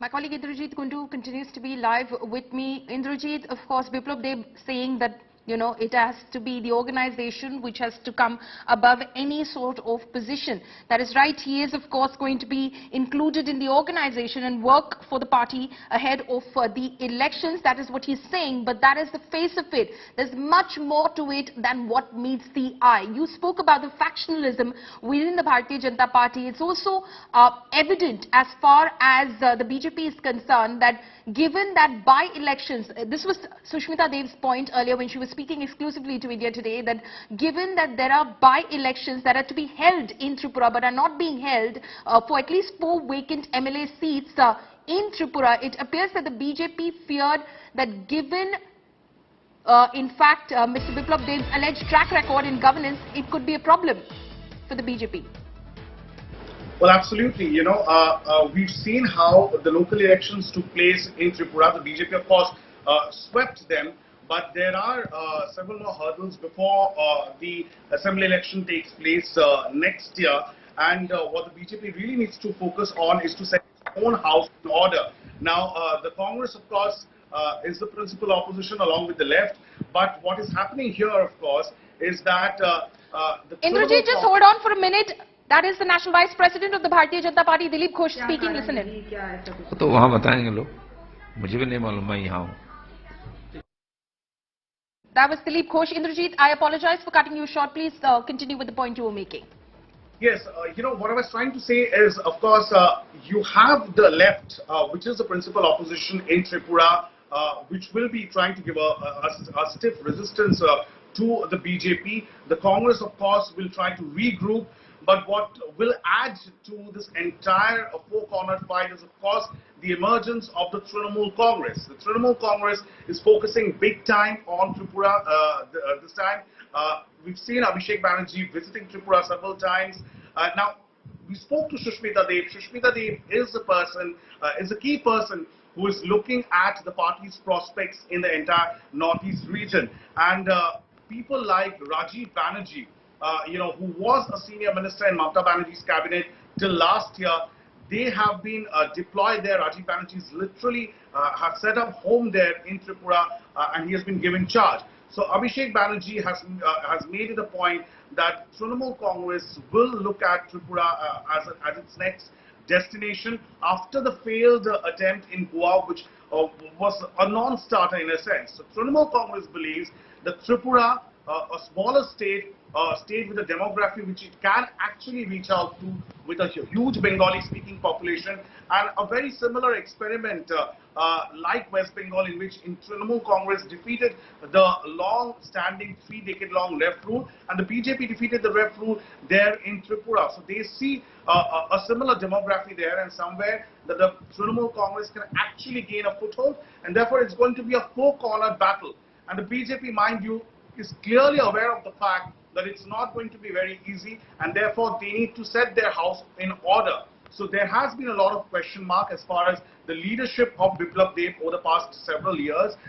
My colleague Indrajit Kundu continues to be live with me. Indrajit, of course, Biplab Deb saying that, it has to be the organization which has to come above any sort of position. That is right. He is, of course, going to be included in the organization and work for the party ahead of the elections. That is what he's saying, but that is the face of it. There's much more to it than what meets the eye. You spoke about the factionalism within the Bharatiya Janata Party. It's also evident as far as the BJP is concerned that given that by-elections, this was Sushmita Dev's point earlier when she was speaking exclusively to India Today, that given that there are by-elections that are to be held in Tripura but are not being held for at least 4 vacant MLA seats in Tripura, it appears that the BJP feared that given in fact Mr. Biplab Deb's alleged track record in governance, it could be a problem for the BJP. Well, absolutely. We've seen how the local elections took place in Tripura. The BJP, of course, swept them. But there are several more hurdles before the assembly election takes place next year. And what the BJP really needs to focus on is to set its own house in order. Now, the Congress, of course, is the principal opposition along with the left. But what is happening here, of course, is that Indrajit, just hold on for a minute. That is the National Vice President of the Bharatiya Janata Party, Dilip Ghosh, speaking. Listen in. तो वहाँ बताएंगे लोग, मुझे भी नहीं मालूम, मैं यहाँ हूँ. That was Dilip Ghosh. Indrajit, I apologize for cutting you short. Please continue with the point you were making. Yes, what I was trying to say is, of course, you have the left, which is the principal opposition in Tripura, which will be trying to give a stiff resistance to the BJP. The Congress, of course, will try to regroup. But what will add to this entire four-cornered fight is, of course, the emergence of the Trinamool Congress. The Trinamool Congress is focusing big time on Tripura this time. We've seen Abhishek Banerjee visiting Tripura several times. Now, we spoke to Sushmita Dev. Sushmita Dev is the person, is a key person who is looking at the party's prospects in the entire northeast region. And people like Rajiv Banerjee, who was a senior minister in Mamata Banerjee's cabinet till last year, they have been deployed there. Rajiv Banerjee's literally has set up home there in Tripura and he has been given charge. So Abhishek Banerjee has made it a point that Trinamool Congress will look at Tripura as its next destination after the failed attempt in Goa, which was a non-starter in a sense. So Trinamool Congress believes that Tripura, a smaller state, state with a demography which it can actually reach out to, with a huge Bengali-speaking population, and a very similar experiment like West Bengal, in which Trinamool Congress defeated the long-standing 3-decade-long left rule, and the BJP defeated the left rule there in Tripura. So they see a similar demography there, and somewhere that the Trinamool Congress can actually gain a foothold, and therefore it's going to be a four-cornered battle. And the BJP, mind you, is clearly aware of the fact that it's not going to be very easy, and therefore they need to set their house in order. So there has been a lot of question mark as far as the leadership of Biplab Deb over the past several years.